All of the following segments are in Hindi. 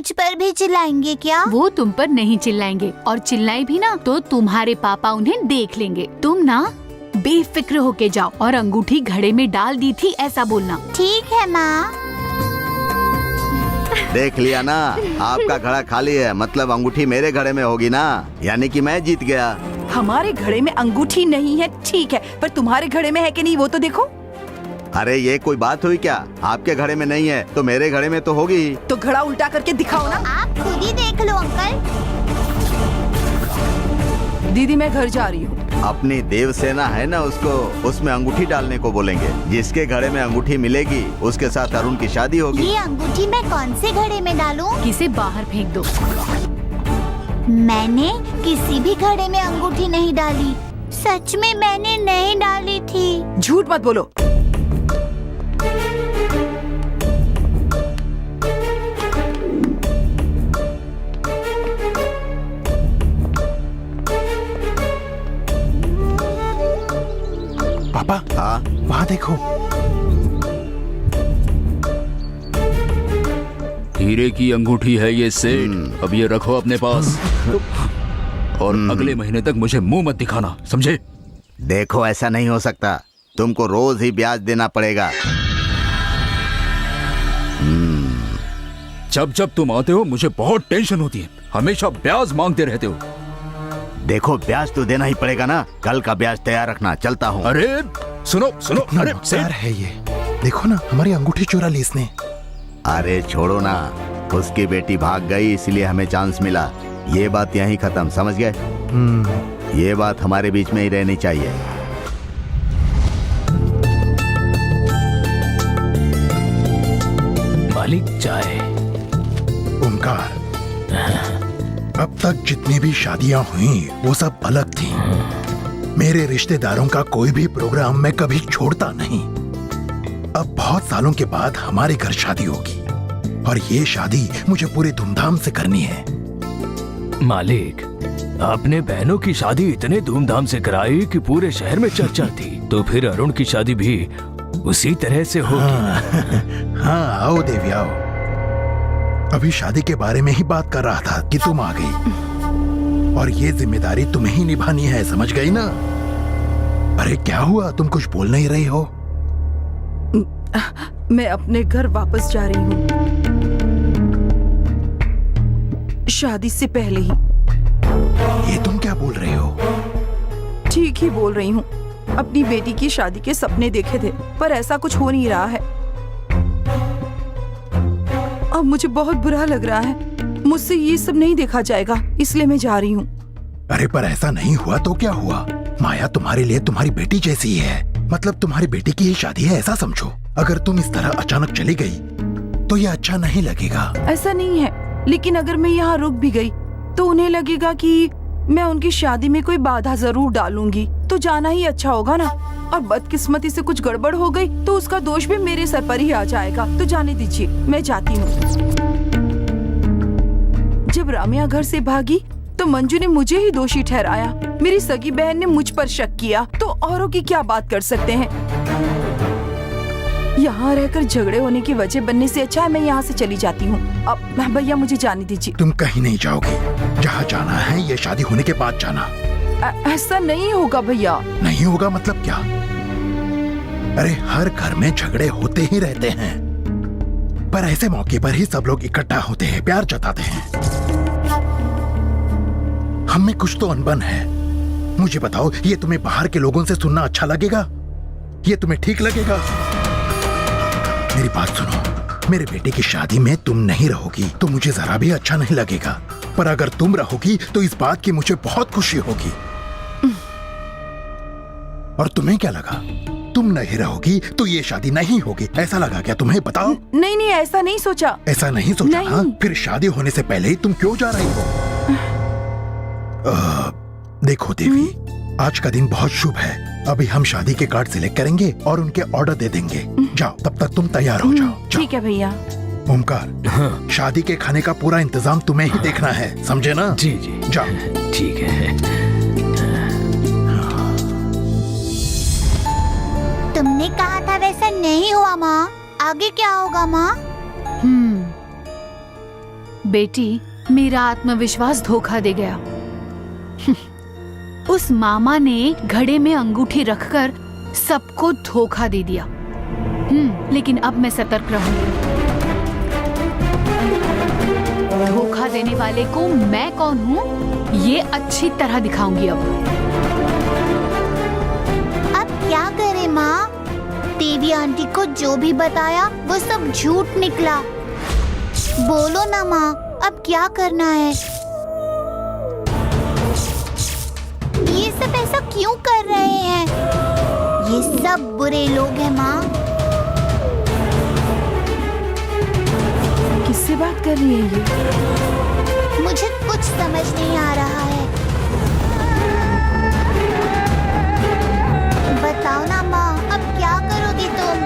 मुझ पर भी चिल्लाएंगे क्या? वो तुम पर नहीं चिल्लाएंगे, और चिल्लाए भी ना तो तुम्हारे पापा उन्हें देख लेंगे। तुम ना बेफिक्र होके जाओ और अंगूठी घड़े में डाल दी थी ऐसा बोलना। ठीक है माँ। देख लिया ना, आपका घड़ा खाली है, मतलब अंगूठी मेरे घड़े में होगी ना, यानी कि मैं जीत गया। हमारे घड़े में अंगूठी नहीं है ठीक है, पर तुम्हारे घड़े में है कि नहीं वो तो देखो। अरे ये कोई बात हुई क्या? आपके घड़े में नहीं है तो मेरे घड़े में तो होगी। तो घड़ा उल्टा करके दिखाओ ना। आप खुद ही देख लो अंकल। दीदी मैं घर जा रही हूँ। अपनी देव सेना है ना, उसको उसमें अंगूठी डालने को बोलेंगे। जिसके घड़े में अंगूठी मिलेगी उसके साथ अरुण की शादी होगी। ये अंगूठी मैं कौन से घड़े में डालूं? किसे बाहर फेंक दो। मैंने किसी भी घड़े में अंगूठी नहीं डाली। सच में मैंने नहीं डाली थी। झूठ मत बोलो। पापा, हाँ वहाँ देखो। हीरे की अंगूठी है ये सेठ, अब ये रखो अपने पास और अगले महीने तक मुझे मुंह मत दिखाना, समझे? देखो ऐसा नहीं हो सकता, तुमको रोज ही ब्याज देना पड़ेगा। जब जब तुम आते हो मुझे बहुत टेंशन होती है, हमेशा ब्याज मांगते रहते हो। देखो ब्याज तो देना ही पड़ेगा ना, कल का ब्याज तैयार रखना, चलता हूँ। अरे सुनो सुनो, कितना अरे डॉक्टर है ये, देखो ना हमारी अंगूठी चुरा ली इसने। अरे छोड़ो ना, उसकी बेटी भाग गई इसलिए हमें चांस मिला, ये बात यहीं खत्म, समझ गए? ये बात हमारे बीच में ही रहनी चाहिए। मालिक चाय। ओमकार, अब तक जितनी भी शादियां हुई वो सब अलग थी। मेरे रिश्तेदारों का कोई भी प्रोग्राम मैं कभी छोड़ता नहीं। अब बहुत सालों के बाद हमारे घर शादी होगी और ये शादी मुझे पूरी धूमधाम से करनी है। मालिक, आपने बहनों की शादी इतने धूमधाम से कराई कि पूरे शहर में चर्चा थी, तो फिर अरुण की शादी भी उसी तरह से होगी। हाँ आओ देवी आओ। अभी शादी के बारे में ही बात कर रहा था कि तुम आ गई और ये जिम्मेदारी तुम्हें ही निभानी है, समझ गई ना? अरे क्या हुआ, तुम कुछ बोल नहीं रही हो? मैं अपने घर वापस जा रही हूँ, शादी से पहले ही। ये तुम क्या बोल रही हो? ठीक ही बोल रही हूँ। अपनी बेटी की शादी के सपने देखे थे पर ऐसा कुछ हो नहीं रहा है। अब मुझे बहुत बुरा लग रहा है, मुझसे ये सब नहीं देखा जाएगा, इसलिए मैं जा रही हूँ। अरे पर ऐसा नहीं हुआ तो क्या हुआ? माया तुम्हारे लिए तुम्हारी बेटी जैसी ही है, मतलब तुम्हारी बेटी की ही शादी है ऐसा समझो। अगर तुम इस तरह अचानक चली गई तो ये अच्छा नहीं लगेगा। ऐसा नहीं है, लेकिन अगर मैं यहाँ रुक भी गई तो उन्हें लगेगा कि मैं उनकी शादी में कोई बाधा जरूर डालूंगी, तो जाना ही अच्छा होगा ना। और बदकिस्मती से कुछ गड़बड़ हो गई तो उसका दोष भी मेरे सर पर ही आ जाएगा। तो जाने दीजिए, मैं जाती हूँ। जब रामिया घर से भागी तो मंजू ने मुझे ही दोषी ठहराया। मेरी सगी बहन ने मुझ पर शक किया, तो औरों की क्या बात कर सकते हैं। यहाँ रहकर झगड़े होने की वजह बनने से अच्छा है मैं यहाँ से चली जाती हूँ। अब भैया मुझे जाने दीजिए। तुम कहीं नहीं जाओगी, जहाँ जाना है ये शादी होने के बाद जाना। ऐसा नहीं होगा भैया। नहीं होगा मतलब क्या? अरे हर घर में झगड़े होते ही रहते हैं, पर ऐसे मौके पर ही सब लोग इकट्ठा होते हैं, प्यार जताते हैं। हम में कुछ तो अनबन है। मुझे बताओ, ये तुम्हें बाहर के लोगों से सुनना अच्छा लगेगा? ये तुम्हें ठीक लगेगा? मेरी बात सुनो, मेरे बेटे की शादी में तुम नहीं रहोगी तो मुझे जरा भी अच्छा नहीं लगेगा, पर अगर तुम रहोगी तो इस बात की मुझे बहुत खुशी होगी। और तुम्हें क्या लगा, तुम नहीं रहोगी तो ये शादी नहीं होगी, ऐसा लगा क्या तुम्हें? बताओ। नहीं नहीं, ऐसा नहीं सोचा। ऐसा नहीं सोचा नहीं। हाँ? फिर शादी होने से पहले ही तुम क्यों जा रही हो? देखो देवी, आज का दिन बहुत शुभ है। अभी हम शादी के कार्ड सिलेक्ट करेंगे और उनके ऑर्डर दे देंगे। जाओ, तब तक तुम तैयार हो जाओ। ठीक है भैया। ओमकार, शादी के खाने का पूरा इंतजाम तुम्हें ही देखना है, समझे ना? जी जी जाओ। ठीक है। तुमने कहा था वैसा नहीं हुआ माँ, आगे क्या होगा माँ? बेटी, मेरा आत्मविश्वास धोखा दे गया। उस मामा ने घड़े में अंगूठी रखकर सबको धोखा दे दिया। लेकिन अब मैं सतर्क रहूंगी। धोखा देने वाले को मैं कौन हूँ ये अच्छी तरह दिखाऊंगी। अब क्या करे माँ? देवी आंटी को जो भी बताया वो सब झूठ निकला। बोलो ना माँ, अब क्या करना है? ये सब ऐसा क्यों कर रहे हैं? ये सब बुरे लोग हैं माँ। किससे बात कर रही है ये? मुझे कुछ समझ नहीं आ रहा है। बताओ ना माँ, अब क्या करोगी तुम?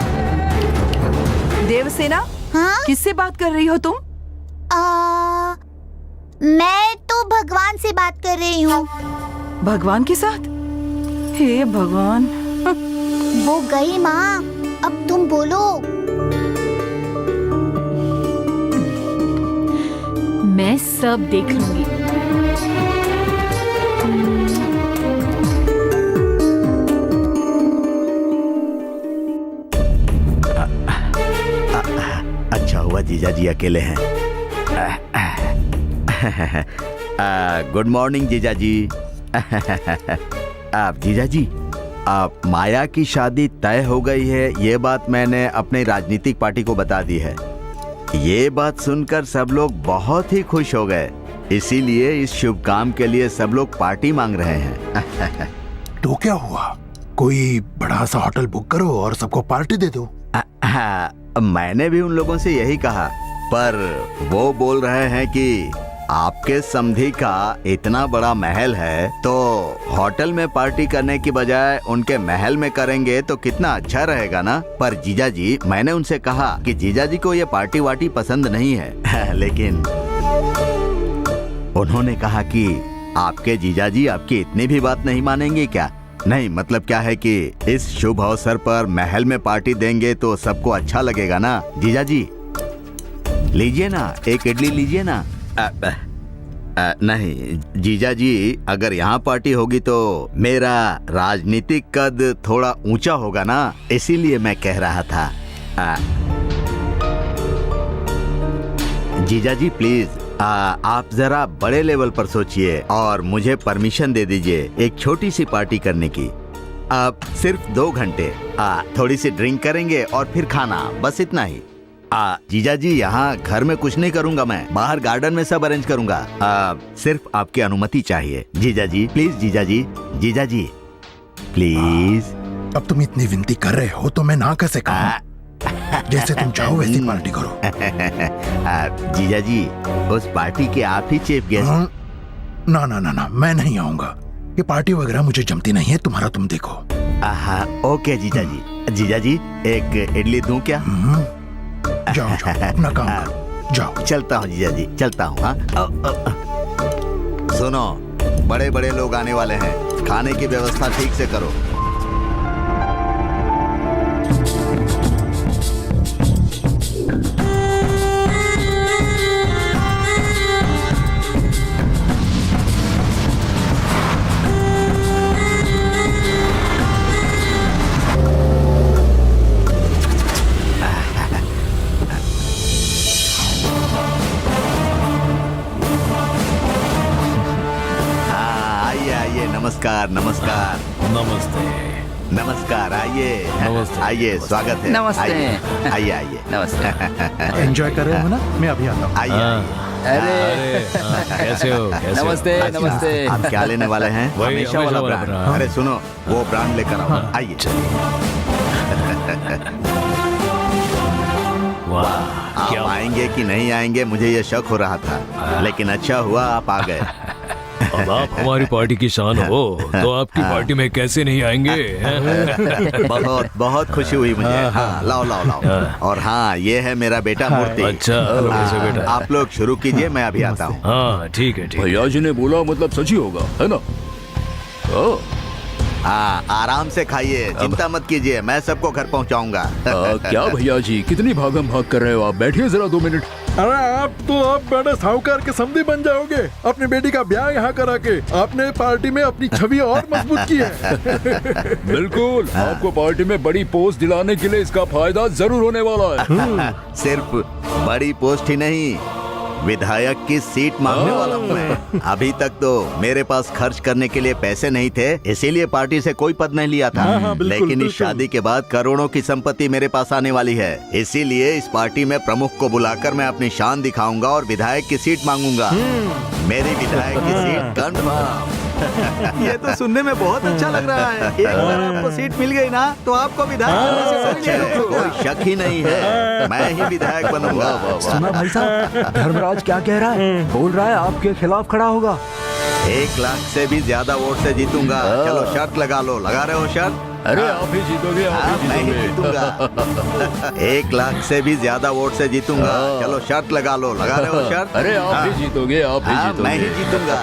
देवसेना, हाँ? किससे बात कर रही हो तुम? मैं तो भगवान से बात कर रही हूँ। भगवान के साथ? हे भगवान। वो गई माँ, अब तुम बोलो। मैं सब देख लूंगी। अच्छा हुआ जीजा जी अकेले हैं। गुड मॉर्निंग जीजा जी। आप जीजा जी, आप माया की शादी तय हो गई है, ये बात मैंने अपने राजनीतिक पार्टी को बता दी है। ये बात सुनकर सब लोग बहुत ही खुश हो गए, इसीलिए इस शुभ काम के लिए सब लोग पार्टी मांग रहे हैं। तो क्या हुआ, कोई बड़ा सा होटल बुक करो और सबको पार्टी दे दो। मैंने भी उन लोगों से यही कहा, पर वो बोल रहे हैं कि आपके समधी का इतना बड़ा महल है तो होटल में पार्टी करने की बजाय उनके महल में करेंगे तो कितना अच्छा रहेगा ना। पर जीजा जी, मैंने उनसे कहा कि जीजा जी को ये पार्टी वार्टी पसंद नहीं है। लेकिन उन्होंने कहा कि आपके जीजा जी आपकी इतनी भी बात नहीं मानेंगे क्या? नहीं, मतलब क्या है कि इस शुभ अवसर पर महल में पार्टी देंगे तो सबको अच्छा लगेगा ना। जीजा जी लीजिए ना, एक इडली लीजिए ना। नहीं जीजा जी, अगर यहाँ पार्टी होगी तो मेरा राजनीतिक कद थोड़ा ऊंचा होगा ना, इसीलिए मैं कह रहा था। जीजा जी प्लीज, आप जरा बड़े लेवल पर सोचिए और मुझे परमिशन दे दीजिए एक छोटी सी पार्टी करने की। आप सिर्फ 2 घंटे, थोड़ी सी ड्रिंक करेंगे और फिर खाना, बस इतना ही। जीजा जी, यहाँ घर में कुछ नहीं करूँगा मैं, बाहर गार्डन में सब अरेंज करूँगा। सिर्फ आपकी अनुमति चाहिए जीजा जी, प्लीज जीजा जी, जीजा जी प्लीज। अब तुम इतनी विनती कर रहे हो तो मैं ना कैसे कहूँ? जैसे तुम चाहो वैसी पार्टी करो। जीजा जी, उस पार्टी के आप ही चीफ गेस्ट। ना ना ना ना, मैं नहीं आऊंगा। ये पार्टी वगैरह मुझे जमती नहीं है, तुम्हारा तुम देखो। ओके जीजा जी। जीजा जी, एक इडली दूं क्या? जाओ जाओ, अपना काम करो, जाओ। चलता हूँ जीजा जी, चलता हूँ। हाँ, सुनो, बड़े बड़े लोग आने वाले हैं, खाने की व्यवस्था ठीक से करो। नमस्कार नमस्कार। नमस्ते। नमस्कार, आइए। नमस्ते। आइए, स्वागत है। नमस्ते। आइए आइए। नमस्ते। एंजॉय कर रहे हो ना? मैं अभी आता हूँ। आइए आइए। अरे कैसे हो? नमस्ते नमस्ते। आप क्या लेने वाले हैं? वही हमेशा वाला ब्रांड। ब्रांड। अरे सुनो, वो ब्रांड लेकर आओ। आइए। वाह, आप आएंगे कि नहीं आएंगे मुझे ये शक हो रहा था, लेकिन अच्छा हुआ आप आ गए। अब आप हमारी पार्टी की शान हो तो आपकी पार्टी में कैसे नहीं आएंगे? बहुत बहुत खुशी हुई मुझे। हाँ, लाओ लाओ लाओ। और हाँ, ये है मेरा बेटा मूर्ति। अच्छा, कैसे बेटा? आप लोग शुरू कीजिए, मैं अभी आता हूँ। हाँ ठीक है, ठीक है। भैया जी ने बोला मतलब सच ही होगा, है ना? आराम से खाइए, चिंता मत कीजिए, मैं सबको घर पहुंचाऊंगा। क्या भैया जी, कितनी भागम भाग कर रहे हो आप? बैठिए जरा 2 मिनट। अरे आप तो अब बड़े साहूकार के समधी बन जाओगे। अपनी बेटी का ब्याह यहाँ करा के आपने पार्टी में अपनी छवि और मजबूत की है। बिल्कुल, आपको पार्टी में बड़ी पोस्ट दिलाने के लिए इसका फायदा जरूर होने वाला है। सिर्फ बड़ी पोस्ट ही नहीं, विधायक की सीट मांगने वाला हूँ मैं। अभी तक तो मेरे पास खर्च करने के लिए पैसे नहीं थे, इसीलिए पार्टी से कोई पद नहीं लिया था। लेकिन इस शादी के बाद करोड़ों की संपत्ति मेरे पास आने वाली है, इसीलिए इस पार्टी में प्रमुख को बुलाकर मैं अपनी शान दिखाऊंगा और विधायक की सीट मांगूंगा। मेरी विधायक की सीट कंफर्म। ये तो सुनने में बहुत अच्छा लग रहा है। एक बार आपको सीट मिल गई ना तो आपको विधायक कोई शक ही नहीं है, मैं ही विधायक बनूंगा। सुना भाई साहब, धर्मराज क्या कह रहा है? बोल रहा है आपके खिलाफ खड़ा होगा। 1 लाख से भी ज्यादा वोट से जीतूंगा। चलो शर्त लगा लो, लगा रहे हो शर्त? अरे आप ही जीतोगे, आप ही मैं ही जीतोगे। जीतूंगा। 1 लाख से भी ज्यादा वोट से जीतूंगा। चलो शर्त लगा लो, लगा रहे हो शर्त? अरे आप ही जीतोगे, आप ही जीतोगे। मैं ही जीतूंगा।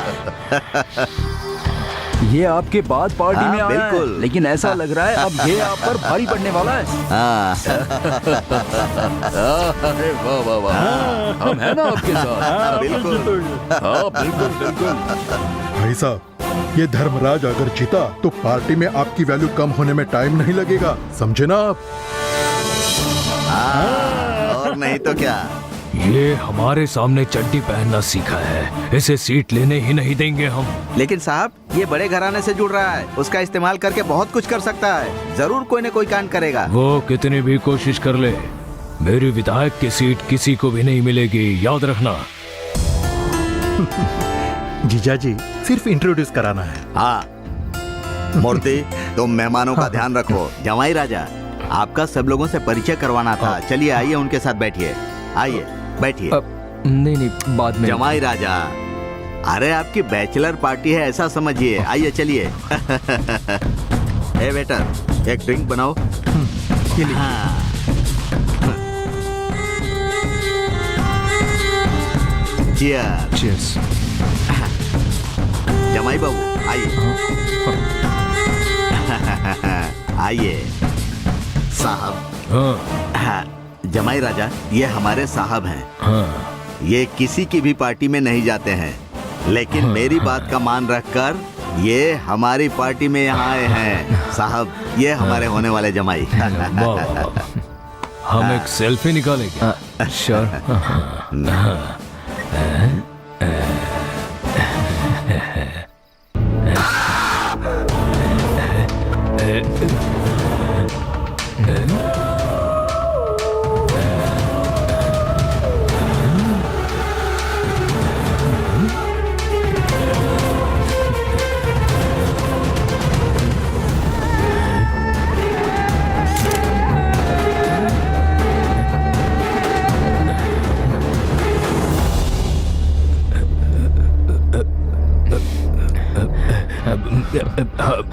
ये आपके बाद पार्टी में आया है, बिल्कुल। लेकिन ऐसा लग रहा है अब ये आप पर भारी पड़ने वाला है। अरे वाह वाह वाह, हम है ना आपके साथ। बिल्कुल। हाँ बिल्कुल बिल्कुल। भाई साहब, ये धर्मराज अगर जीता तो पार्टी में आपकी वैल्यू कम होने में टाइम नहीं लगेगा, समझे ना आप? और नहीं तो क्या। ये हमारे सामने चड्डी पहनना सीखा है, इसे सीट लेने ही नहीं देंगे हम। लेकिन साहब, ये बड़े घराने से जुड़ रहा है, उसका इस्तेमाल करके बहुत कुछ कर सकता है। जरूर कोई न कोई कांड करेगा। वो कितनी भी कोशिश कर ले, मेरी विधायक की सीट किसी को भी नहीं मिलेगी, याद रखना। जीजा जी, सिर्फ इंट्रोड्यूस कराना है। हाँ मूर्ति, तुम मेहमानों का ध्यान रखो। जमाई राजा, आपका सब लोगों से परिचय करवाना था। चलिए आइए, उनके साथ बैठिए। आइए बैठिए। नहीं नहीं, बाद में। जमाई राजा, अरे आपकी बैचलर पार्टी है ऐसा समझिए। आइए चलिए। ए वेटर, एक ड्रिंक बनाओ। हाँ। Cheers। Cheers। जमाई बाबू आइए। आइए साहब। हाँ, जमाई राजा, ये हमारे साहब हैं। ये किसी की भी पार्टी में नहीं जाते हैं, लेकिन मेरी बात का मान रखकर ये हमारी पार्टी में यहाँ आए हैं। साहब, ये हमारे होने वाले जमाई। वाह, वाह, वाह। हम एक सेल्फी निकालेंगे। श्योर।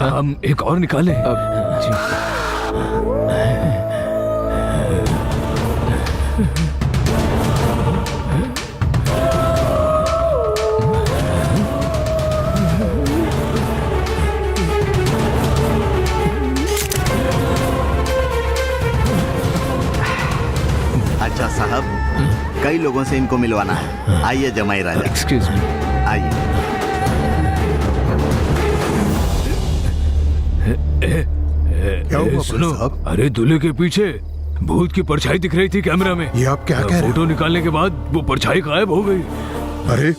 हम एक और निकालें। अच्छा साहब, कई लोगों से इनको मिलवाना है। आइए जमाई राजा। Excuse me. आइए। क्या हुआ सुनो, साहब? अरे दूल्हे के पीछे भूत की परछाई दिख रही थी कैमरा में। ये आप क्या कह रहे फोटो निकालने के बाद वो परछाई गायब हो गई। हो? अरे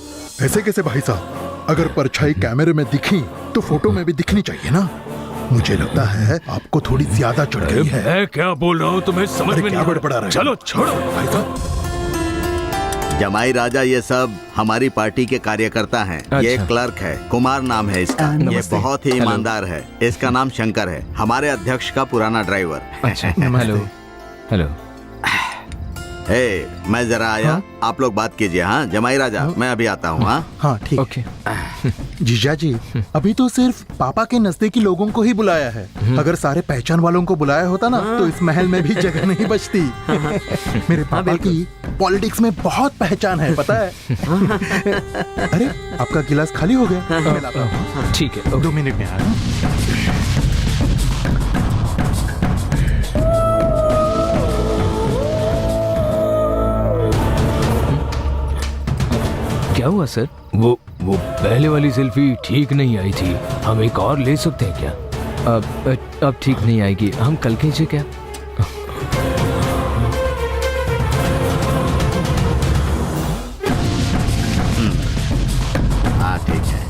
ऐसे कैसे भाई साहब? अगर परछाई कैमरे में दिखी तो फोटो में भी दिखनी चाहिए ना। मुझे लगता है आपको थोड़ी ज्यादा चढ़ गई है। मैं क्या बोल रहा हूँ तुम्हें समझ अरे में क्या नहीं। गड़बड़ा रहा है? चलो छोड़ो। भाई साहब, जमाई राजा, ये सब हमारी पार्टी के कार्यकर्ता हैं। ये अच्छा। क्लर्क है, कुमार नाम है इसका। ये नमस्ते। बहुत ही ईमानदार है। इसका नाम शंकर है, हमारे अध्यक्ष का पुराना ड्राइवर। अच्छा, हेलो। हेलो। ए, मैं जरा आया, आप लोग बात कीजिए। हाँ जमाई राजा, मैं अभी आता हूँ। हाँ हाँ ठीक। ओके। जीजा जी, अभी तो सिर्फ पापा के नजदीकी लोगों को ही बुलाया है। अगर सारे पहचान वालों को बुलाया होता ना तो इस महल में भी जगह नहीं बचती। मेरे पापा की पॉलिटिक्स में बहुत पहचान है, पता है। अरे आपका गिलास खाली हो गया, मैं लाता हूँ। ठीक है। 2 मिनट में आ रहा हूँ। क्या हुआ सर? वो पहले वाली सेल्फी ठीक नहीं आई थी, हम एक और ले सकते हैं क्या? अब ठीक नहीं आएगी, हम कल खींचे क्या? हाँ ठीक है।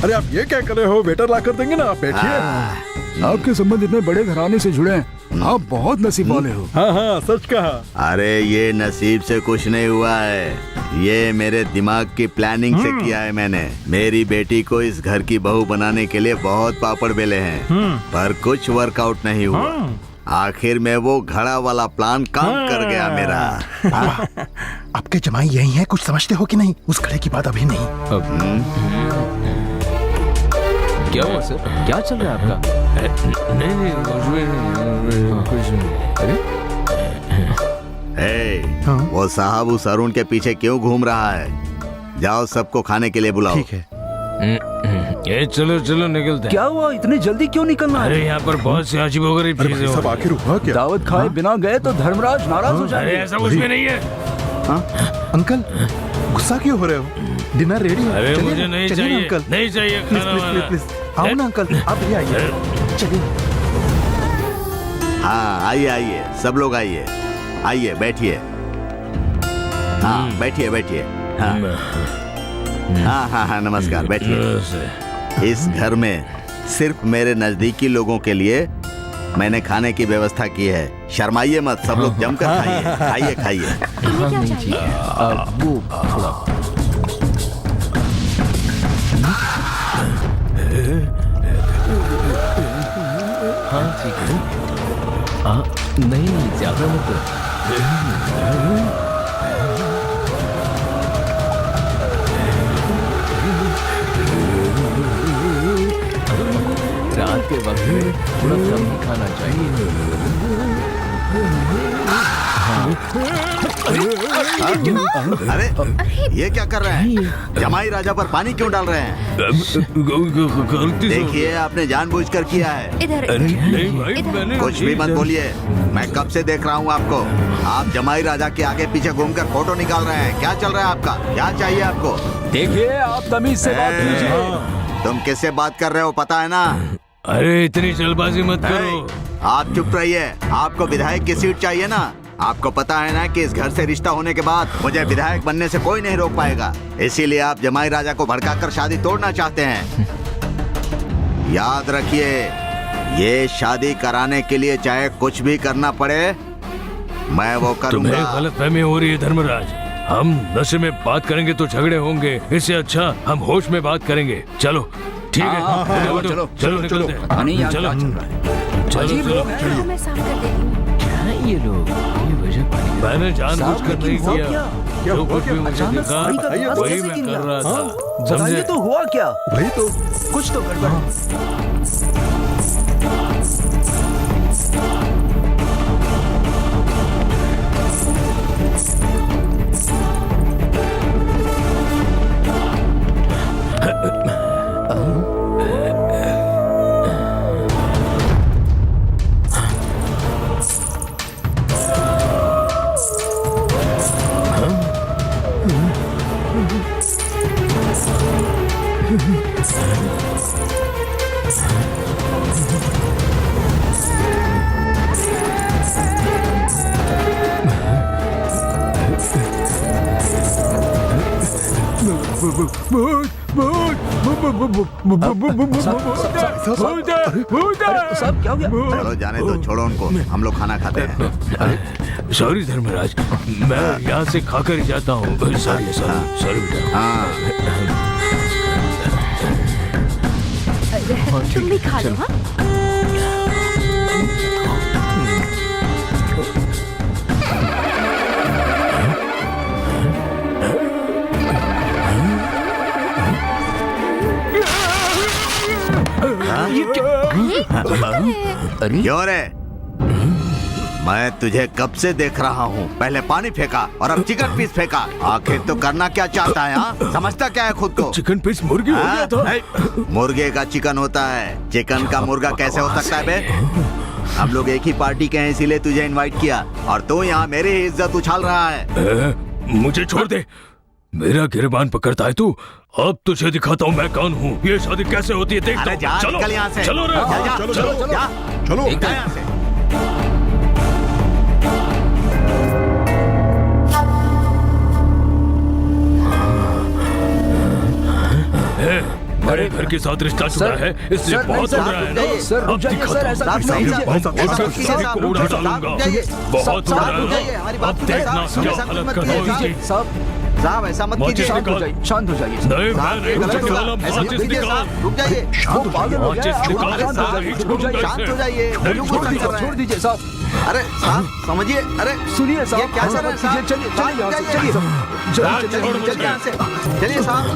अरे आप ये क्या कर रहे हो? वेटर ला कर देंगे ना, आप बैठिए। आपके संबंध इतने बड़े घराने से जुड़े हैं, आप बहुत नसीब वाले हो। हाँ हाँ, सच कहा। अरे ये नसीब से कुछ नहीं हुआ है, ये मेरे दिमाग की प्लानिंग से किया है मैंने। मेरी बेटी को इस घर की बहू बनाने के लिए बहुत पापड़ बेले हैं, पर कुछ वर्कआउट नहीं हुआ। आखिर में वो घड़ा वाला प्लान काम कर गया मेरा। आपके जमाई यही है, कुछ समझते हो कि नहीं? उस घड़े की बात अभी नहीं। क्या हुआ सर? क्या चल रहा है आपका? नहीं कुछ नहीं। अरे वो साहब उस अरुण के पीछे क्यों घूम रहा है? जाओ सबको खाने के लिए बुलाओ। ठीक है। ये चलो निकलते हैं। क्या हुआ, इतनी जल्दी क्यों निकलना? अरे यहाँ पर बहुत सी अजीब वगैरह अरे चीजें भाई हो साहब, आखिर हुआ क्या? दावत खाए बिना गए तो धर्मराज नाराज हो अरे जाएंगे। ऐसा कुछ भी नहीं है। अंकल, गुस्सा क्यों हो रहे हो? डिनर रेडी है। अरे चलिए मुझे ना, नहीं चलिए ना, चाहिए, अंकल। नहीं चाहिए प्लीज खाना प्लीज वाना। प्लीज प्लीज आओ ना अंकल, आप भी आइए। चलिए। हाँ आइए आइए, सब लोग आइए, आइए बैठिए। हाँ बैठिए। हाँ नमस्कार, बैठिए। इस घर में सिर्फ मेरे नजदीकी लोगों के लिए मैंने खाने की व्यवस्था की है। शर्माइए मत, सब लोग जमकर खाइए। खाइए। वो थोड़ा हाँ ठीक है। नहीं ज्यादा मत। रात के वक्त में थोड़ा कम ही खाना चाहिए। अरे ये क्या कर रहे हैं? जमाई राजा पर पानी क्यों डाल रहे हैं? देखिए आपने जानबूझकर किया है। नहीं भाई, मैंने कुछ भी मत बोलिए, मैं कब से देख रहा हूँ आपको। आप जमाई राजा के आगे पीछे घूमकर फोटो निकाल रहे हैं। क्या चल रहा है आपका? क्या चाहिए आपको? देखिए आप तमीज से बात कीजिए। तुम किससे बात कर रहे हो पता है ना? अरे इतनी जल्दबाजी मत करो। आप चुप रहिए। आपको विधायक की सीट चाहिए ना? आपको पता है ना कि इस घर से रिश्ता होने के बाद मुझे विधायक बनने से कोई नहीं रोक पाएगा। इसीलिए आप जमाई राजा को भड़काकर शादी तोड़ना चाहते हैं। याद रखिए, ये शादी कराने के लिए चाहे कुछ भी करना पड़े, मैं वो तुम्हें करूंगा। गलतफहमी हो रही है धर्मराज। हम नशे में बात करेंगे तो झगड़े होंगे, इससे अच्छा हम होश में बात करेंगे। चलो ठीक है, चलो निकलते हैं। चलो ये लोग मैंने जानबूझकर नहीं किया। जो कुछ भी मुझे दिखा वही मैं कर रहा था। समझे? तो हुआ क्या? वही तो। कुछ तो गड़बड़ है। साहब क्या हो गया? चलो जाने दो, छोड़ो उनको, हम लोग खाना खाते हैं। सॉरी धर्मराज, मैं यहाँ से खाकर ही जाता हूँ। सॉरी बेटा। हाँ तुम भी खा लो। हाँ? क्यों रे? मैं तुझे कब से देख रहा हूँ। पहले पानी फेंका और अब चिकन पीस फेंका। आखिर तो करना क्या चाहता है? हाँ? समझता क्या है खुद को? चिकन पीस मुर्गी हो गया था। मुर्गे का चिकन होता है, चिकन का मुर्गा कैसे हो सकता है बे? हम लोग एक ही पार्टी के हैं, इसीलिए तुझे इनवाइट किया और तू यहाँ मेरी इज्जत उछाल रहा है। मुझे छोड़ दे। मेरा गिरबान पकड़ता है तू। अब तुझे दिखाता हूँ मैं कौन हूँ। ये शादी कैसे होती है देखता अरे हूँ। जा, चलो निकल यहाँ से। चलो रे। जा, जा, चलो, चलो, चलो, जा। चलो जा यहाँ से। मेरे घर के साथ रिश्ता जुड़ा है इसलिए बहुत हो रहा है ना। सर, अब दिखाता हूँ। नहीं, अब साहब, एक साहब, शादी को उड़ा साहब, डालूंगा। जाइए। बहुत हो रहा साहब, जाइए, है हमारी ना। बात अब सुनिए, देखना साहब, क्या साहब, हालत मत करना कीजिए, होगी। साहब ऐसा मत माचिस कीजिए। निकाल। शांत हो जाइए। नहीं मैं साहब, नहीं ये गलत रुकने होगा। वाला। ऐसा मत माचिस कीजिए, निकाल। साहब, रुक जाइए। शांत हो जाइए। माचिस निकाल। अरे साहब, नहीं छोड़ूंगा शांत हो इसे। जाइए। नहीं क्यों छोड़ गुस्सा दीजिए, कर रहे छोड़ हैं? दीजिए साहब। अरे साहब समझिए। अरे सुनिए साहब, ये क्या ऐसा कर रहे मत हैं कीजिए। साहब? चलिए, चलिए यहाँ से, साहब, चलिए। साहब, चलिए, छोड़ मुझे। चलिए यहाँ से। चलिए साहब।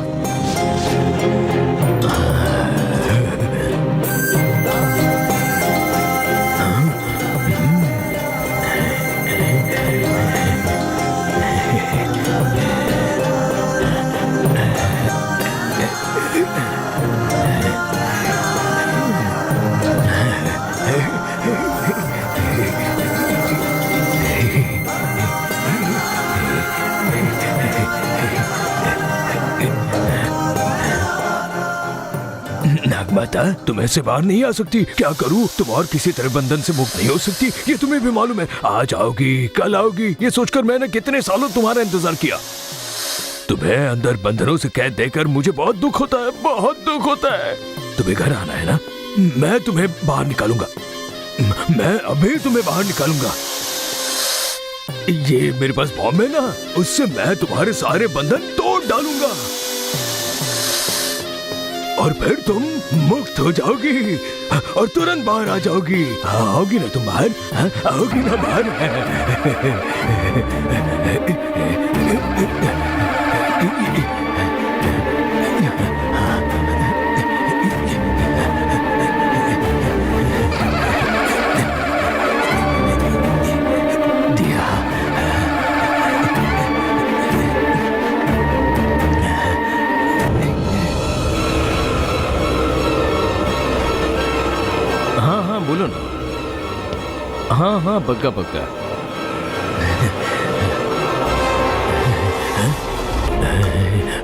नागमाता तुम ऐसे बाहर नहीं आ सकती। क्या करूं? तुम और किसी तरह बंधन से मुक्त नहीं हो सकती। ये तुम्हें भी मालूम है। आज आओगी कल आओगी, ये सोचकर मैंने कितने सालों तुम्हारा इंतजार किया। तुम्हें अंदर बंधनों से कैद देकर मुझे बहुत दुख होता है, बहुत दुख होता है। तुम्हें घर आना है ना, मैं तुम्हें बाहर निकालूंगा। मैं अभी तुम्हें बाहर निकालूंगा। ये मेरे पास बॉम्ब है ना, उससे मैं तुम्हारे सारे बंधन तोड़ डालूंगा और फिर तुम मुक्त हो जाओगी और तुरंत बाहर आ जाओगी। आओगी ना तुम बाहर? आओगी ना बाहर? बोलो ना। हाँ हाँ पक्का पक्का।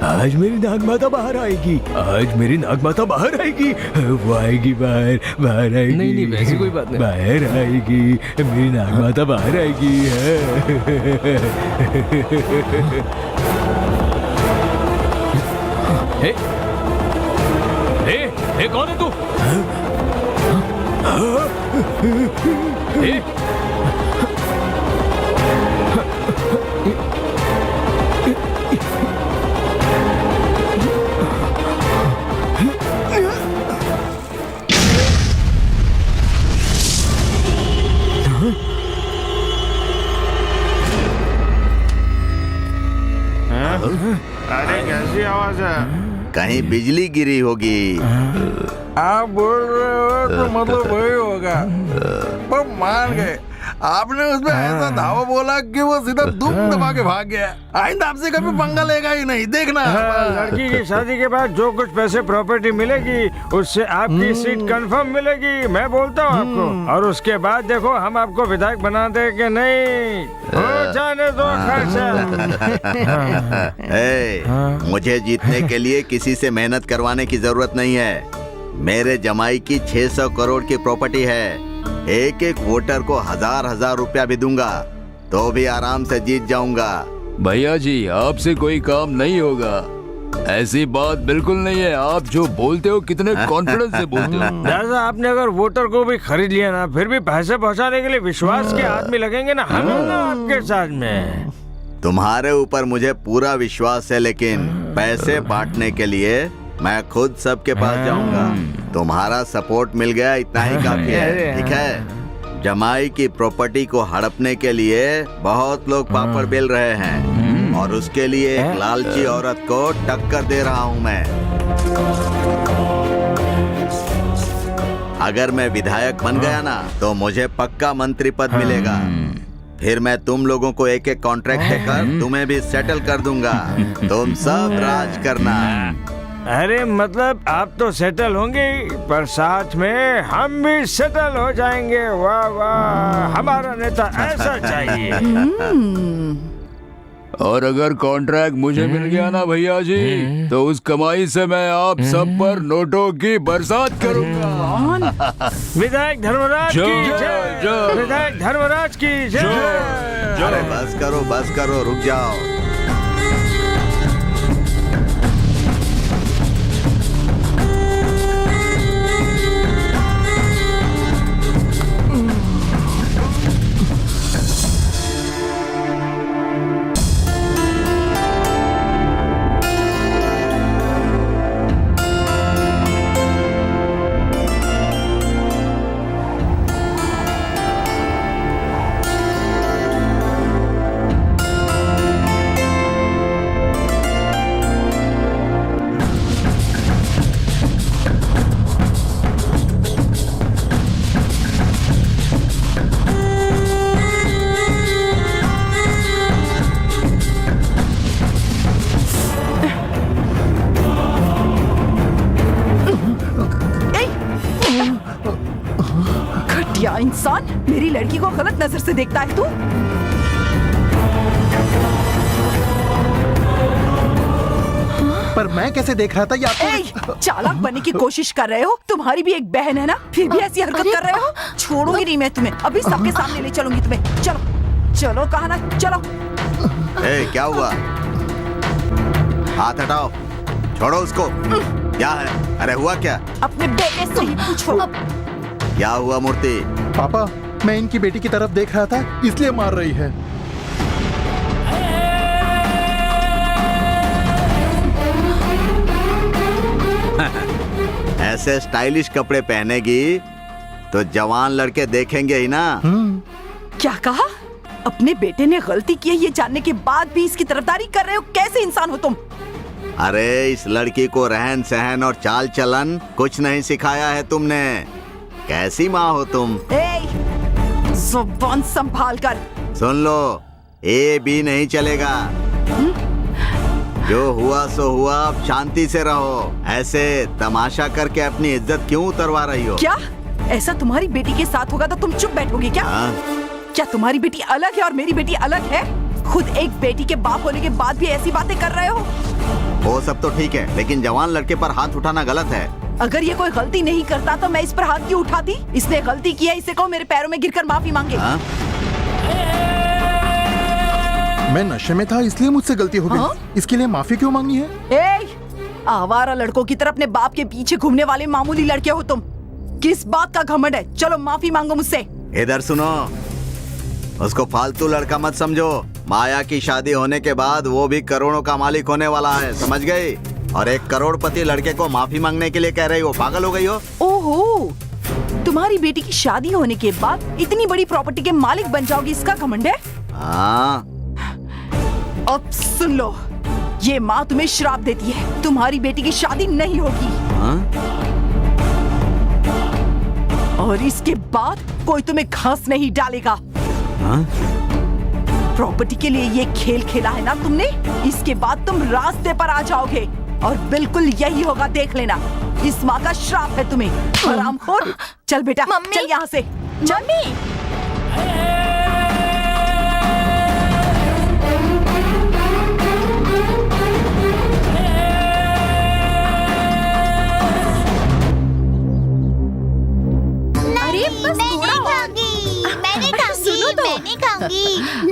आज मेरी नागमाता बाहर आएगी। आज मेरी नागमाता बाहर आएगी। वो आएगी बाहर, बाहर आएगी। नहीं नहीं वैसी कोई बात नहीं। बाहर आएगी मेरी नागमाता, बाहर आएगी। हे कौन है तू? अरे कैसी आवाज है? कहीं बिजली गिरी होगी। आप बोल रहे हो तो मतलब वही होगा। पर मान गए आपने उसमें ऐसा धावा बोला कि वो सीधा दुम दबा के भाग गया। आइंदा आपसे कभी पंगा लेगा ही नहीं, देखना। लड़की की शादी के बाद जो कुछ पैसे प्रॉपर्टी मिलेगी उससे आपकी सीट कंफर्म मिलेगी, मैं बोलता हूँ आपको। और उसके बाद देखो हम आपको विधायक बना दे कि नहीं। हो जाने दो खर्चा। मुझे जीतने के लिए किसी से मेहनत करवाने की जरूरत नहीं है। मेरे जमाई की 600 करोड़ की प्रॉपर्टी है। एक एक वोटर को 1000 रुपया भी दूंगा तो भी आराम से जीत जाऊंगा। भैया जी आपसे कोई काम नहीं होगा। ऐसी बात बिल्कुल नहीं है। आप जो बोलते हो कितने कॉन्फिडेंस से बोलते हो। दादा आपने अगर वोटर को भी खरीद लिया ना, फिर भी पैसे पहुंचाने के लिए विश्वास के आदमी लगेंगे ना, हम हैं ना आपके साथ में। तुम्हारे ऊपर मुझे पूरा विश्वास है, लेकिन पैसे बांटने के लिए मैं खुद सबके पास जाऊंगा। तुम्हारा सपोर्ट मिल गया इतना ही काफी है, ठीक है? जमाई की प्रॉपर्टी को हड़पने के लिए बहुत लोग पापड़ बेल रहे हैं और उसके लिए एक लालची औरत को टक्कर दे रहा हूं मैं। अगर मैं विधायक बन गया ना तो मुझे पक्का मंत्री पद मिलेगा। फिर मैं तुम लोगों को एक एक कॉन्ट्रैक्ट देकर तुम्हें भी सेटल कर दूंगा। तुम सब राज करना। अरे मतलब आप तो सेटल होंगे पर साथ में हम भी सेटल हो जाएंगे। वाह वाह, हमारा नेता ऐसा चाहिए। और अगर कॉन्ट्रैक्ट मुझे मिल गया ना भैया जी, तो उस कमाई से मैं आप सब पर नोटों की बरसात करूंगा। विधायक धर्मराज की जय, जय। विधायक धर्मराज की जय। अरे बस करो, रुक जाओ। घटिया इंसान, मेरी लड़की को गलत नजर से देखता है तू। पर मैं कैसे देख रहा था ये आपको? चालाक बनने की कोशिश कर रहे हो? तुम्हारी भी एक बहन है ना, फिर भी ऐसी हरकत कर रहे हो? छोड़ूंगी नहीं मैं तुम्हें, अभी सबके सामने ले चलूंगी तुम्हें। चलो चलो, कहा ना, चलो। क्या हुआ? हाथ हटाओ, छोड़ो उसको। क्या है? अरे हुआ क्या? अपने बेटे से ही पूछो। क्या हुआ मूर्ति? पापा, मैं इनकी बेटी की तरफ देख रहा था, इसलिए मार रही है। ऐसे स्टाइलिश कपड़े पहनेगी तो जवान लड़के देखेंगे ही ना। क्या कहा? अपने बेटे ने गलती की है ये जानने के बाद भी इसकी तरफदारी कर रहे हो? कैसे इंसान हो तुम? अरे इस लड़की को रहन सहन और चाल चलन कुछ नहीं सिखाया है तुमने। कैसी माँ हो तुम? जुबान संभाल कर। सुन लो, ए भी नहीं चलेगा। जो हुआ सो हुआ, अब शांति से रहो। ऐसे तमाशा करके अपनी इज्जत क्यों उतरवा रही हो? क्या ऐसा तुम्हारी बेटी के साथ होगा तो तुम चुप बैठोगे क्या? क्या तुम्हारी बेटी अलग है और मेरी बेटी अलग है? खुद एक बेटी के बाप होने के बाद भी ऐसी बातें कर रहे हो? वो सब तो ठीक है, लेकिन जवान लड़के पर हाथ उठाना गलत है। अगर ये कोई गलती नहीं करता तो मैं इस पर हाथ क्यों उठाती? इसने गलती की है, इसे कहो मेरे पैरों में गिरकर माफी मांगे। मैं नशे में था इसलिए मुझसे गलती हो गई। इसके लिए माफी क्यों मांगनी है? आवारा लड़कों की तरह अपने बाप के पीछे घूमने वाले मामूली लड़के हो तुम। किस बात का घमंड है? चलो माफी मांगो मुझसे। इधर सुनो, उसको फालतू लड़का मत समझो। माया की शादी होने के बाद वो भी करोड़ों का मालिक होने वाला है, समझ गई? और एक करोड़पति लड़के को माफी मांगने के लिए कह रही हो? पागल हो गई हो? ओहो, तुम्हारी बेटी की शादी होने के बाद इतनी बड़ी प्रॉपर्टी के मालिक बन जाओगी, इसका घमंड है? हाँ। अब सुन लो, ये माँ तुम्हें श्राप देती है, तुम्हारी बेटी की शादी नहीं होगी। और इसके बाद कोई तुम्हें घास नहीं डालेगा। प्रॉपर्टी के लिए ये खेल खेला है ना तुमने, इसके बाद तुम रास्ते पर आ जाओगे और बिल्कुल यही होगा, देख लेना। इस माँ का श्राप है तुम्हें, हरामखोर। चल बेटा, चल यहाँ से। मम्मी, मैंने खाऊंगी।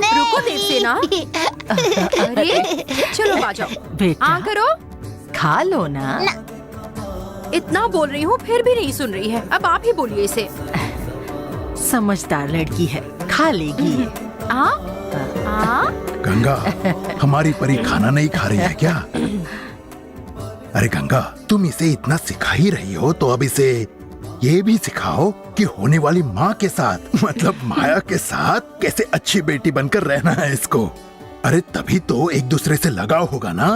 रुको देव सेना। अरे चलो आ जाओ, बेटा करो, खा लो ना। इतना बोल रही हूँ फिर भी नहीं सुन रही है। अब आप ही बोलिए इसे। समझदार लड़की है, खा लेगी। गंगा, हमारी परी खाना नहीं खा रही है क्या? अरे गंगा, तुम इसे इतना सिखा ही रही हो तो अब इसे ये भी सिखाओ कि होने वाली माँ के साथ, मतलब माया के साथ कैसे अच्छी बेटी बनकर रहना है इसको। अरे तभी तो एक दूसरे से लगाव होगा ना।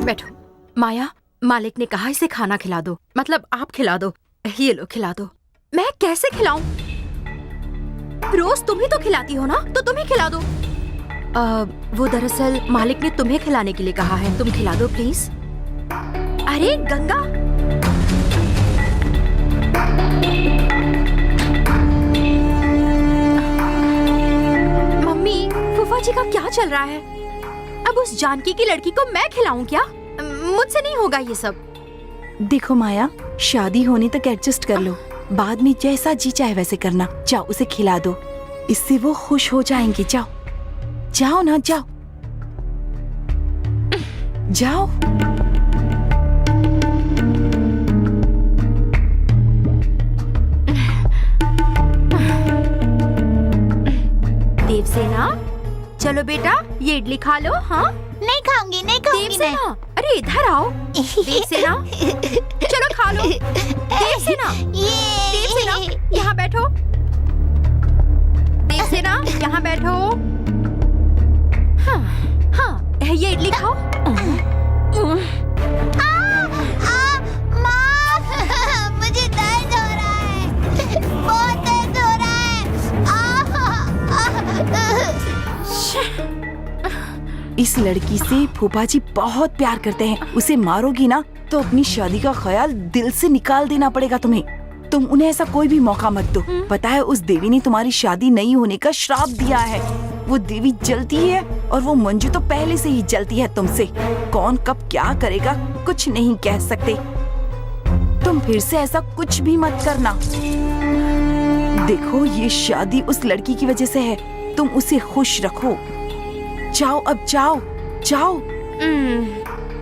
बैठो। माया, मालिक ने कहा इसे खाना खिला दो, मतलब आप खिला दो। ये लो खिला दो। मैं कैसे खिलाऊं? रोज तुम ही तो खिलाती हो ना, तो तुम ही खिला दो। वो दरअसल मालिक ने तुम्हें खिलाने के लिए कहा है, तुम खिला दो प्लीज। अरे गंगा, मम्मी फूफा जी का क्या चल रहा है? अब उस जानकी की लड़की को मैं खिलाऊं क्या? मुझसे नहीं होगा ये सब। देखो माया, शादी होने तक एडजस्ट कर लो, बाद में जैसा जी चाहे वैसे करना। जाओ उसे खिला दो, इससे वो खुश हो जाएंगे। जाओ जाओ ना, जाओ जाओ। देवसेना, चलो बेटा ये इडली खा लो। हाँ नहीं खाऊंगी, नहीं खाऊंगी मैं। देवसेना, अरे इधर आओ। देवसेना, चलो खा लो। देवसेना, देवसेना यहाँ बैठो। देवसेना यहाँ बैठो। हाँ हाँ, ये इडली खाओ। माँ, मुझे दर्द हो रहा है, बहुत दर्द हो रहा है। इस लड़की से फूफा जी बहुत प्यार करते हैं। उसे मारोगी ना तो अपनी शादी का ख्याल दिल से निकाल देना पड़ेगा तुम्हें। तुम उन्हें ऐसा कोई भी मौका मत दो। पता है उस देवी ने तुम्हारी शादी नहीं होने का श्राप दिया है। वो देवी जलती है और वो मंजू तो पहले से ही जलती है तुमसे। कौन कब क्या करेगा कुछ नहीं कह सकते। तुम फिर से ऐसा कुछ भी मत करना। देखो ये शादी उस लड़की की वजह से है, तुम उसे खुश रखो। जाओ अब, जाओ जाओ।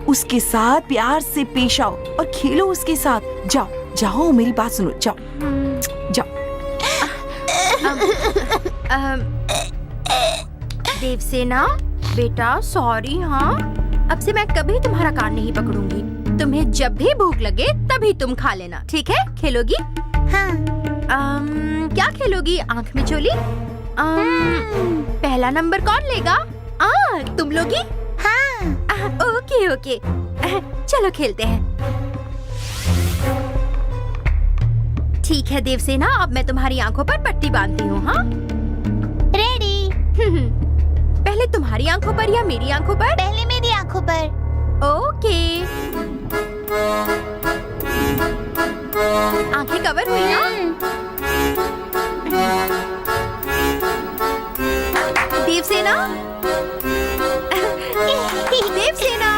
उसके साथ प्यार से पेश आओ और खेलो उसके साथ। जाओ जाओ, मेरी बात सुनो, जाओ जाओ। देवसेना बेटा सॉरी। हाँ, अब से मैं कभी तुम्हारा कान नहीं पकड़ूंगी। तुम्हें जब भी भूख लगे तभी तुम खा लेना, ठीक है? खेलोगी? हाँ। क्या खेलोगी? आंख में चोली? पहला नंबर कौन लेगा? तुम लोगी? हाँ। ओके ओके, चलो खेलते हैं। ठीक है देवसेना, अब मैं तुम्हारी आंखों पर पट्टी बांधती हूँ। हाँ रेडी। पहले तुम्हारी आंखों पर या मेरी आंखों पर? पहले मेरी आंखों पर। ओके। आंखें कवर हुई ना? देवसेना, देवसेना,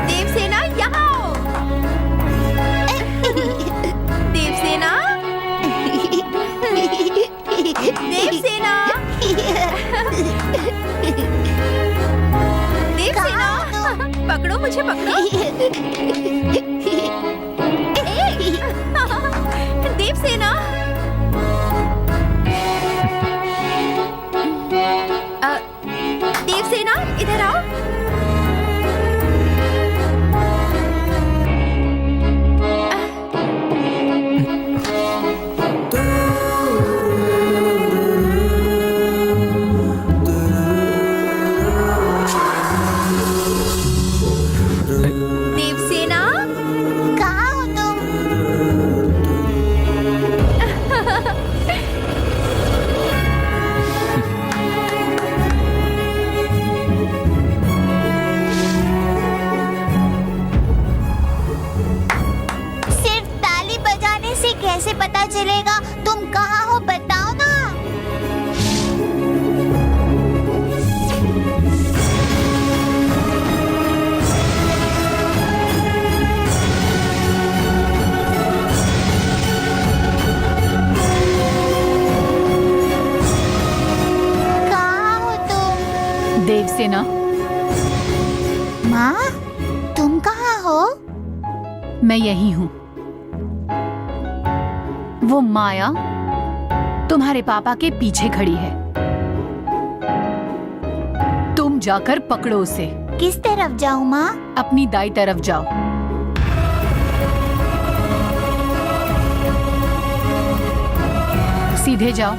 देवसेना यहाँ आओ। देवसेना, देवसेना, देवसेना, पकड़ो मुझे, पकड़ो। देवसेना, देवसेना इधर आओ। देवसेना, कहाँ हो तुम? सिर्फ ताली बजाने से कैसे पता चलेगा तुम कहाँ हो? बताओ ना। कहाँ हो तुम? देवसेना, माँ, तुम कहाँ हो? मैं यही हूँ। वो माया तुम्हारे पापा के पीछे खड़ी है। तुम जाकर पकड़ो उसे। किस तरफ जाऊँ माँ? अपनी दाई तरफ जाओ। सीधे जाओ।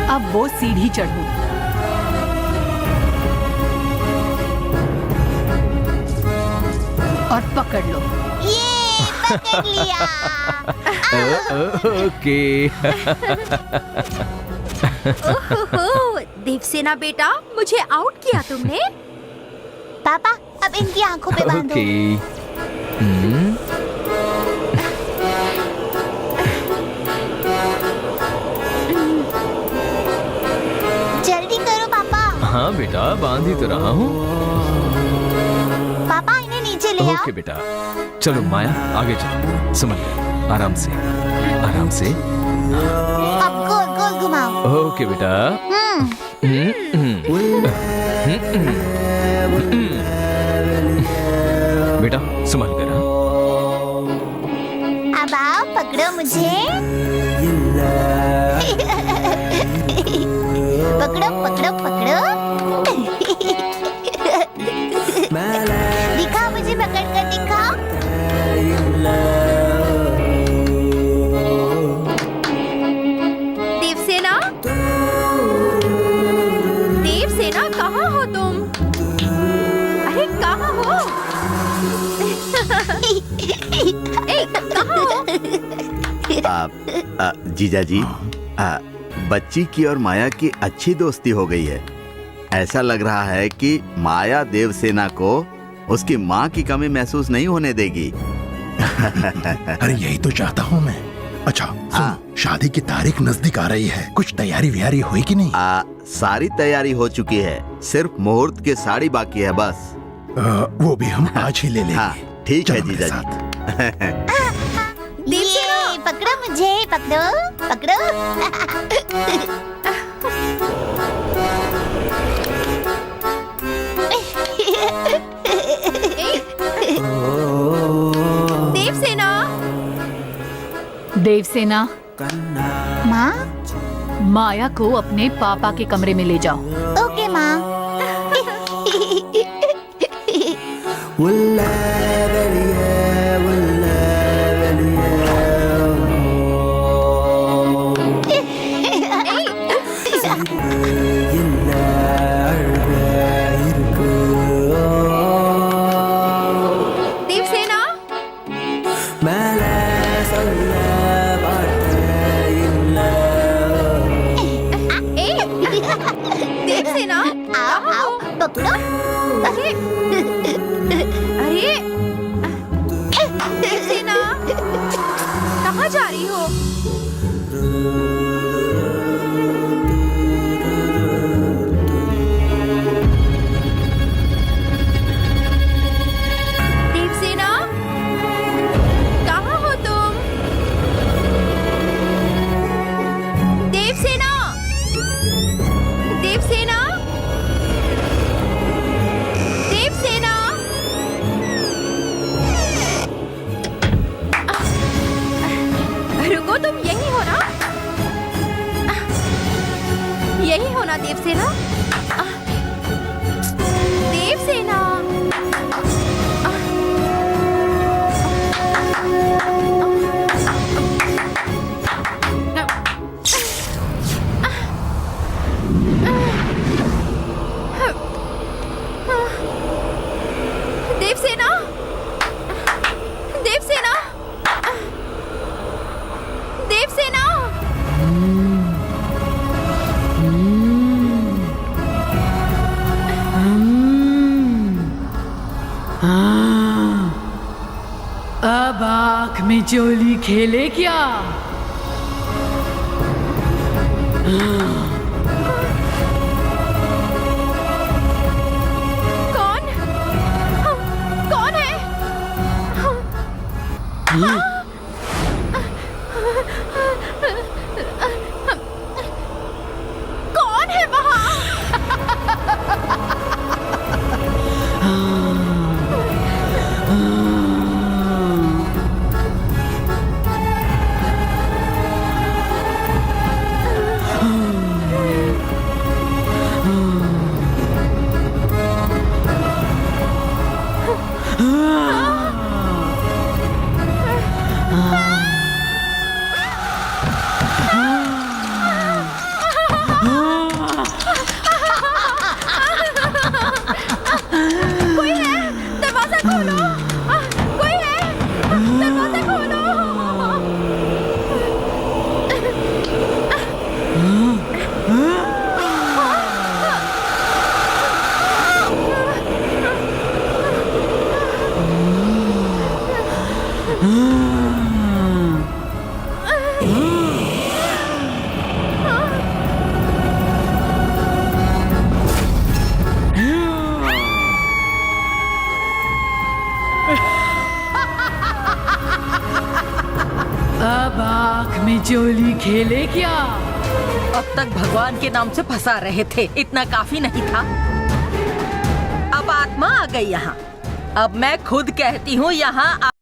अब वो सीढ़ी चढ़ो। और पकड़ लो। ये पकड़ लिया। ओके। ओहो, देवसेना बेटा, मुझे आउट किया तुमने। पापा अब इनकी आंखों पे बांधो। जल्दी करो पापा। हाँ बेटा, बांध ही तो रहा हूँ। पापा इन्हें नीचे ले आओ। ओके बेटा, चलो माया आगे चलो। संभल के, आराम से, आराम से। अब गोल गोल घुमाओ। ओके बेटा। बेटा संभल कर। अब आओ पकड़ो मुझे। पकड़ो पकड़ो पकड़ो। दिखाओ मुझे, पकड़ कर दिखाओ। देवसेना, देवसेना कहाँ हो तुम? अरे कहाँ हो? ए, कहाँ हो? जीजा जी, बच्ची की और माया की अच्छी दोस्ती हो गई है। ऐसा लग रहा है कि माया देवसेना को उसकी माँ की कमी महसूस नहीं होने देगी। अरे यही तो चाहता हूँ मैं। अच्छा सुन, शादी की तारीख नजदीक आ रही है, कुछ तैयारी व्यारी हुई कि नहीं? सारी तैयारी हो चुकी है, सिर्फ मुहूर्त की साड़ी बाकी है बस। वो भी हम आज ही ले लेंगे। हाँ, ठीक है जीजा जी। ये पकड़ो मुझे, पकड़ो पकड़ो। देवसेना, देवसेना, माँ, माया को अपने पापा के कमरे में ले जाओ। ओके माँ। देवसेना, देवसेना, आओ आओ पकड़ो। अरे, अरे, देवसेना, कहाँ जा रही हो? देवसेना, कहाँ हो तुम? देवसेना, देवसेना, देवसेना। रुको, तुम यही हो ना? यही हो ना देवसेना? देवसेना, देवसेना, देवसेना, देवसेना। अब आँख में चोली खेले क्या? कौन? कौन है? कौन है वहाँ? कोई है? दरवाजा खोलो। अब आँख में चोली खेले क्या? अब तक भगवान के नाम से फंसा रहे थे, इतना काफी नहीं था। अब आत्मा आ गई यहाँ। अब मैं खुद कहती हूँ यहाँ